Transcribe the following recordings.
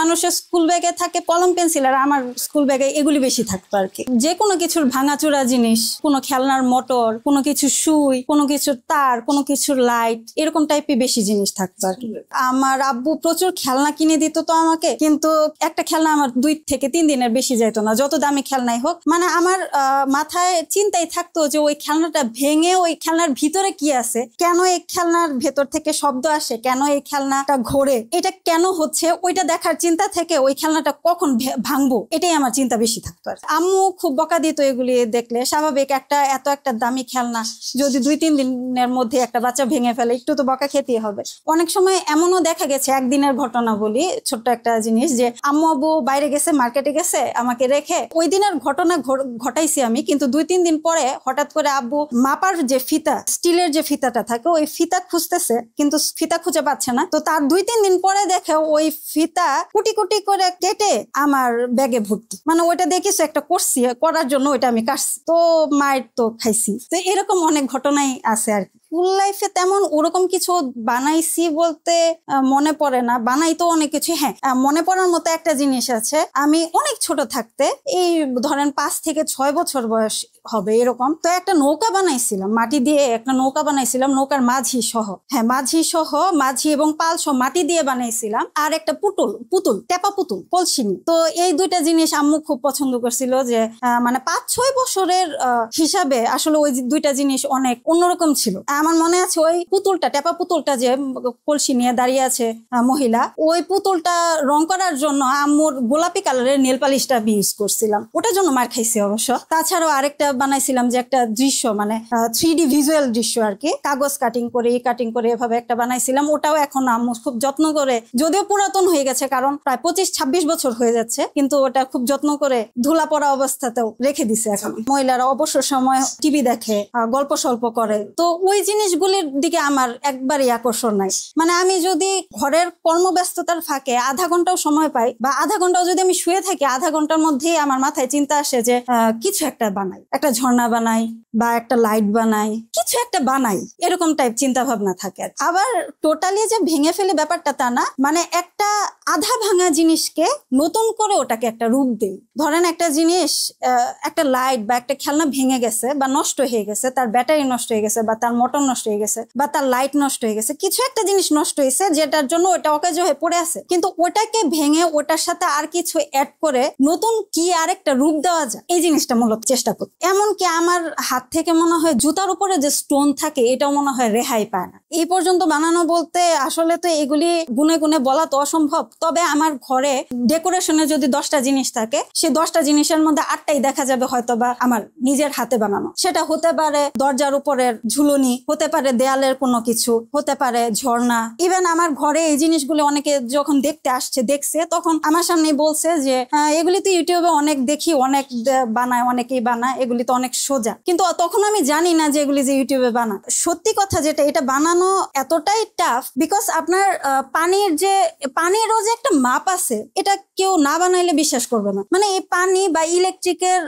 মানুষের স্কুল ব্যাগে থাকে কলম পেন্সিল, আর আমার স্কুল ব্যাগে এগুলি বেশি থাকতো আর কি। যে কোনো কিছুর ভাঙাচোরা জিনিস, কোনো খেলনার মোটর, কোনো কিছু সুই, কোনো কিছুর তার, কোনো কিছুর লাইট, এরকম টাইপের বেশি জিনিস থাকতো আর কি। আমার আব্বু প্রচুর খেলনা কিনে দিত তো আমাকে, কিন্তু একটা খেলনা আমার 2 থেকে 3 দিনের বেশি যেত না, যত দামি খেলনাই হোক। মানে আমার মাথায় চিন্তাই থাকতো যে ওই খেলনাটা ভেঙে ওই খেলনার ভিতরে কি আছে, কেন এই খেলনার ভেতর থেকে শব্দ আসে, কেন এই খেলনাটা ঘোরে, এটা কেন হচ্ছে, ওইটা দেখার চিন্তা থেকে ওই খেলনাটা কখন ভাঙবো, এটাই আমার চিন্তা বেশি থাকতো। আর আম্মু খুব বকা দিত এগুলি দেখলে। স্বাভাবিক, একটা দামি খেলনা যদি 2-3 দিনের মধ্যে একটা বাচ্চা ভেঙে ফেলে, একটু তো বকা খেতেই হবে। অনেক সময় এমনও দেখা গেছে, একদিনের ঘটনা বলি, ছোট্ট একটা জিনিস, যে আম্মু আব্বু বাইরে গেছে, মার্কেটে গেছে, আমাকে রেখে ওই দিনের ঘটনা ঘটাইছি আমি, কিন্তু 2-3 দিন পরে হঠাৎ করে আব্বু মাপার যে ফিতা, স্টিলের যে ফিতাটা থাকে, ওই ফিতা খুঁজতেছে, কিন্তু ফিতা খুঁজে পাচ্ছে না। তো তার 2-3 দিন পরে দেখে ওই ফিতা কুটি কুটি করে কেটে আমার ব্যাগে ভর্তি। মানে ওইটা দেখিস একটা করছি, করার জন্য ওইটা আমি কাটছি, তো মায়ের তো খাইছি। তো এরকম অনেক ঘটনাই আছে আর কি। স্কুল লাইফে তেমন ওরকম কিছু বানাইছি বলতে মনে পড়ে না, বানাই তো অনেক কিছু। হ্যাঁ, মনে পড়ার মতো একটা জিনিস আছে, আমি অনেক ছোট থাকতে, এই ধরেন 5 থেকে 6 বছর বয়স হবে এরকম, তো একটা নৌকা বানাইছিলাম, মাটি দিয়ে একটা নৌকা বানাইছিলাম, নৌকার মাঝি সহ, হ্যাঁ মাঝি এবং পাল সহ মাটি দিয়ে বানাইছিলাম। আর একটা পুতুল টেপা পুতুল কলসিনি। তো এই 2টা জিনিস আম্মু খুব পছন্দ করছিল, যে মানে 5-6 বছরের হিসাবে আসলে ওই 2টা জিনিস অনেক অন্যরকম ছিল। আমার মনে আছে ওই পুতুলটা, টেপা পুতুলটা যে কলসি নিয়ে দাঁড়িয়ে আছে মহিলা, ওই পুতুলটা রং করার জন্য আম্মুর গোলাপি কালারের নেল পালিশটা ইউজ করছিলাম, ওটার জন্য মার খাইছি অবশ্য। তাছাড়াও আরেকটা বানাইছিলাম যে একটা দৃশ্য, মানে 3D ভিজুয়াল দৃশ্য আর কি, কাগজ কাটিং করে এভাবে একটা বানাইছিলাম। ওটাও এখন আম্মু খুব যত্ন করে, যদিও পুরাতন হয়ে গেছে, কারণ প্রায় 25-26 বছর হয়ে যাচ্ছে, কিন্তু ওটা খুব যত্ন করে ধুলা পড়া অবস্থাতেও রেখে দিছে এখন। মহিলারা অবসর সময় টিভি দেখে, গল্প সল্প করে, তো ওই জিনিসগুলির দিকে আমার একবারই আকর্ষণ নাই। মানে আমি যদি ঘরের কর্মব্যস্ততার ফাঁকে আধা ঘন্টাও সময় পাই, বা আধা ঘন্টাও যদি আমি শুয়ে থাকি, আধা ঘন্টার মধ্যেই আমার মাথায় চিন্তা আসে যে কিছু একটা বানাই, একটা ঝর্ণা বানাই বা একটা লাইট বানাই, কিছু একটা বানাই, এরকম টাইপ চিন্তা ভাবনা থাকে। আবার টোটালি যে ভেঙে ফেলে ব্যাপারটা তা না, মানে একটা আধা ভাঙা জিনিসকে নতুন করে ওটাকে একটা রূপ দেই। ধরেন একটা জিনিস, একটা লাইট বা একটা খেলনা ভেঙে গেছে বা নষ্ট হয়ে গেছে, তার ব্যাটারি নষ্ট হয়ে গেছে, বা তার মোটর নষ্ট হয়ে গেছে, বা তার লাইট নষ্ট হয়ে গেছে, কিছু একটা জিনিস নষ্ট হয়েছে যেটার জন্য ওটা অকেজ হয়ে পড়ে আছে, কিন্তু ওটাকে ভেঙে ওটার সাথে আর কিছু অ্যাড করে নতুন কি আরেকটা রূপ দেওয়া যায়, এই জিনিসটা মূলত চেষ্টা করি। এমনকি আমার হাত থেকে মনে হয় জুতার উপরে যে স্টোন থাকে, এটাও মনে হয় রেহাই পায় না। এই পর্যন্ত বানানো বলতে আসলে তো এগুলি গুনে গুনে বলা তো অসম্ভব। তবে আমার ঘরে ডেকোরেশনে যদি 10টা জিনিস থাকে, সেই 10টা জিনিসের মধ্যে 8টাই দেখা যাবে হয়তো বা আমার নিজের হাতে বানানো। সেটা হতে পারে দরজার উপরের ঝুলনি, হতে পারে দেয়ালের কোনো কিছু, হতে পারে ঝর্ণা। ইভেন আমার ঘরে এই জিনিসগুলো অনেকে যখন দেখছে, তখন আমার সামনে বলছে যে এগুলি তো ইউটিউবে অনেক দেখি, অনেকেই বানায়, এগুলি তো অনেক সোজা। কিন্তু তখন আমি জানি না যে এগুলি যে ইউটিউবে বানায়। সত্যি কথা যেটা, এটা বানানো এতটাই টাফ, বিকজ আপনার পানিরও যে একটা মাপ আছে, এটা কেউ না বানাইলে বিশ্বাস করবে না। মানে এই পানি বা ইলেকট্রিকের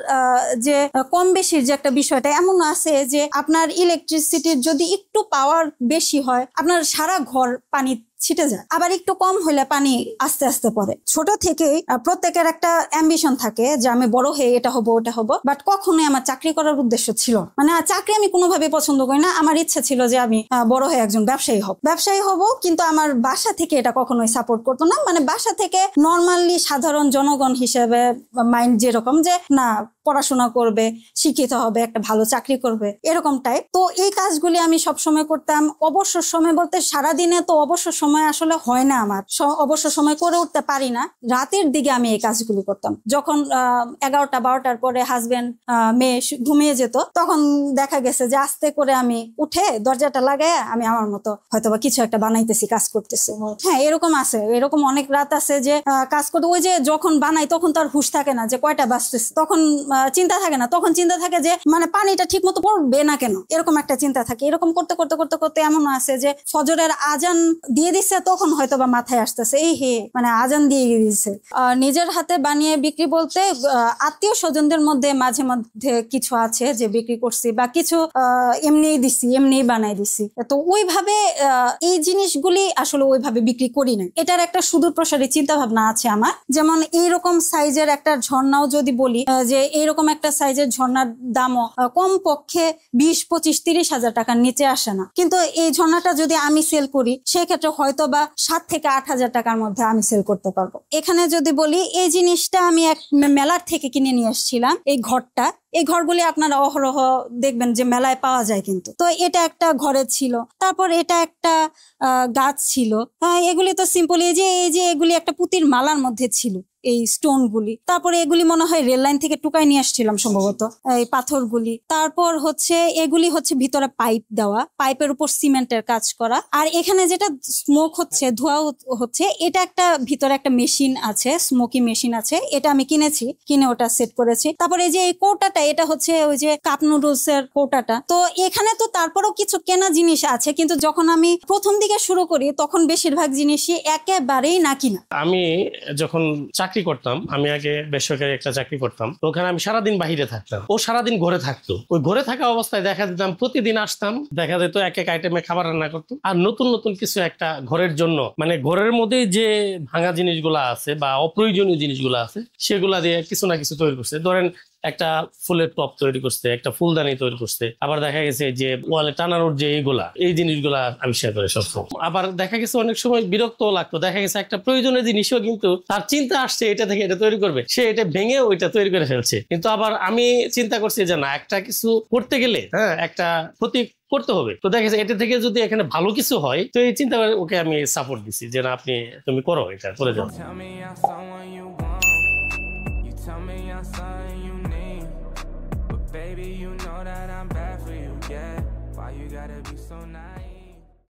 যে কম বেশির যে একটা বিষয়টা এমন আছে, যে আপনার ইলেকট্রিসিটির যদি একটু পাওয়ার বেশি হয়, আপনার সারা ঘর পানি ছিটে যায়, আবার একটু কম হলে পানি আস্তে আস্তে পড়ে। ছোট থেকেই প্রত্যেকের একটা অ্যাম্বিশন থাকে যে আমি বড় হয়ে এটা হবো ওটা হবো, বাট কখনোই আমার চাকরি করার উদ্দেশ্য ছিল মানে চাকরি আমি কোনোভাবে পছন্দ করি না। আমার ইচ্ছা ছিল যে আমি বড় হয়ে একজন ব্যবসায়ী হব, কিন্তু আমার বাসা থেকে এটা কখনোই সাপোর্ট করতো না। মানে বাসা থেকে নর্মালি সাধারণ জনগণ হিসেবে মাইন্ড যেরকম, যে না পড়াশোনা করবে, শিক্ষিত হবে, একটা ভালো চাকরি করবে, এরকম টাইপ। তো এই কাজগুলি আমি সবসময় করতাম। অবসর সময় বলতে সারাদিনে তো অবসর সময় আসলে হয় না, আমার অবসর সময় করে উঠতে পারি না। রাতের দিকে আমি এই কাজগুলি করতাম। যখন 11টা-12টার পরে হাজবেন্ড মেয়ে ঘুমিয়ে যেত, তখন দেখা গেছে যে আস্তে করে আমি উঠে দরজাটা লাগাই আমি আমার মতো হয়তোবা কিছু একটা বানাইতেছি, কাজ করতেছি। হ্যাঁ, এরকম অনেক রাত আছে যে কাজ করতে, ওই যে যখন বানাই তখন তো আর হুঁশ থাকে না যে কয়টা বাজতেছে, তখন চিন্তা থাকে না, তখন চিন্তা থাকে যে মানে পানিটা ঠিক মতো পড়বে না কেন, এরকম একটা চিন্তা থাকে। এরকম করতে করতে করতে করতে এমন আছে যে ফজরের আজান দিয়ে দিচ্ছে তখন হয়তো বা মাথায় আসতেছে এই হে মানে আজান দিয়ে দিয়েছে। নিজের হাতে বানিয়ে বিক্রি বলতে আত্মীয় স্বজনদের মধ্যে মাঝে মধ্যে কিছু আছে যে বিক্রি করছি বা কিছু এমনিই দিছি, এমনিই বানাই দিছি। তো ওইভাবে এই জিনিসগুলি আসলে ওইভাবে বিক্রি করি না। এটার একটা সুদূর প্রসারী চিন্তা ভাবনা আছে আমার। যেমন এইরকম সাইজের একটা ঝর্ণাও যদি বলি যে এইরকম একটা সাইজের ঝর্ণার দামও কম পক্ষে 20-25-30 হাজার টাকার নিচে আসে না, কিন্তু এই ঝর্ণাটা যদি আমি সেল করি সেক্ষেত্রে হয়তো বা 7 থেকে 8 হাজার টাকার মধ্যে আমি সেল করতে পারবো। এখানে যদি বলি এই জিনিসটা আমি এক মেলার থেকে কিনে নিয়ে আসছিলাম। এই ঘরগুলি আপনারা অহরহ দেখবেন যে মেলায় পাওয়া যায়, কিন্তু তো এটা একটা ঘরে ছিল। তারপর এটা একটা গাছ ছিল। এগুলি তো সিম্পল এই যে এগুলি একটা পুঁতির মালার মধ্যে ছিল এই স্টোন গুলি। তারপরে এগুলি মনে হয় রেল লাইন থেকে টুকাই নিয়ে আসছিলাম সম্ভবত, এই পাথরগুলি। তারপর হচ্ছে এগুলি হচ্ছে ভিতরে পাইপ দেওয়া, পাইপের উপর সিমেন্টের কাজ করা। আর এখানে যেটা স্মোক হচ্ছে, ধোঁয়া হচ্ছে, এটা একটা ভিতরে একটা মেশিন আছে, স্মোকি মেশিন আছে। এটা আমি কিনে ওটা সেট করেছি। তারপরে এই যে এই কৌটাটা, এটা হচ্ছে ওই যে কাপ নুডলস এর কৌটাটা। তো এখানে তো তারপরেও কিছু কেনা জিনিস আছে, কিন্তু যখন আমি প্রথম দিকে শুরু করি তখন বেশিরভাগ জিনিসই একেবারেই না কিনা। আমি যখন চাকরি করতাম, আমি আগে বেসরকারি একটা চাকরি করতাম, তো ওখানে আমি সারাদিন বাহিরে থাকতাম, ও সারাদিন ঘরে থাকতো। ওই ঘরে থাকা অবস্থায় দেখা দিতাম প্রতিদিন আসতাম, দেখা যেত এক এক আইটেমে খাবার রান্না করতো। আর নতুন নতুন কিছু একটা ঘরের জন্য, মানে ঘরের মধ্যে যে ভাঙা জিনিসগুলা আছে বা অপ্রয়োজনীয় জিনিসগুলা আছে সেগুলা দিয়ে কিছু না কিছু তৈরি করছে। ধরেন একটা ফুলের টপ তৈরি করছে, একটা ফুলদানি তৈরি করছে। আবার দেখা গেছে যে ওয়ালে টানানোর যে এই জিনিসগুলা আবিষ্কার করে সবসময়। আবার দেখা গেছে অনেক সময় বিরক্ত লাগতো, দেখা গেছে একটা প্রয়োজনীয় জিনিসও কিন্তু তার চিন্তা আসছে এটা থেকে এটা তৈরি করবে, সে এটা ভেঙে ওইটা তৈরি করে ফেলছে। কিন্তু আবার আমি চিন্তা করছি যে না, একটা কিছু করতে গেলে একটা ক্ষতি করতে হবে। তো দেখা যাচ্ছে এটা থেকে যদি এখানে ভালো কিছু হয়, তো এই চিন্তা করে ওকে আমি সাপোর্ট দিছি যে না, তুমি করো, এটা করে যাও।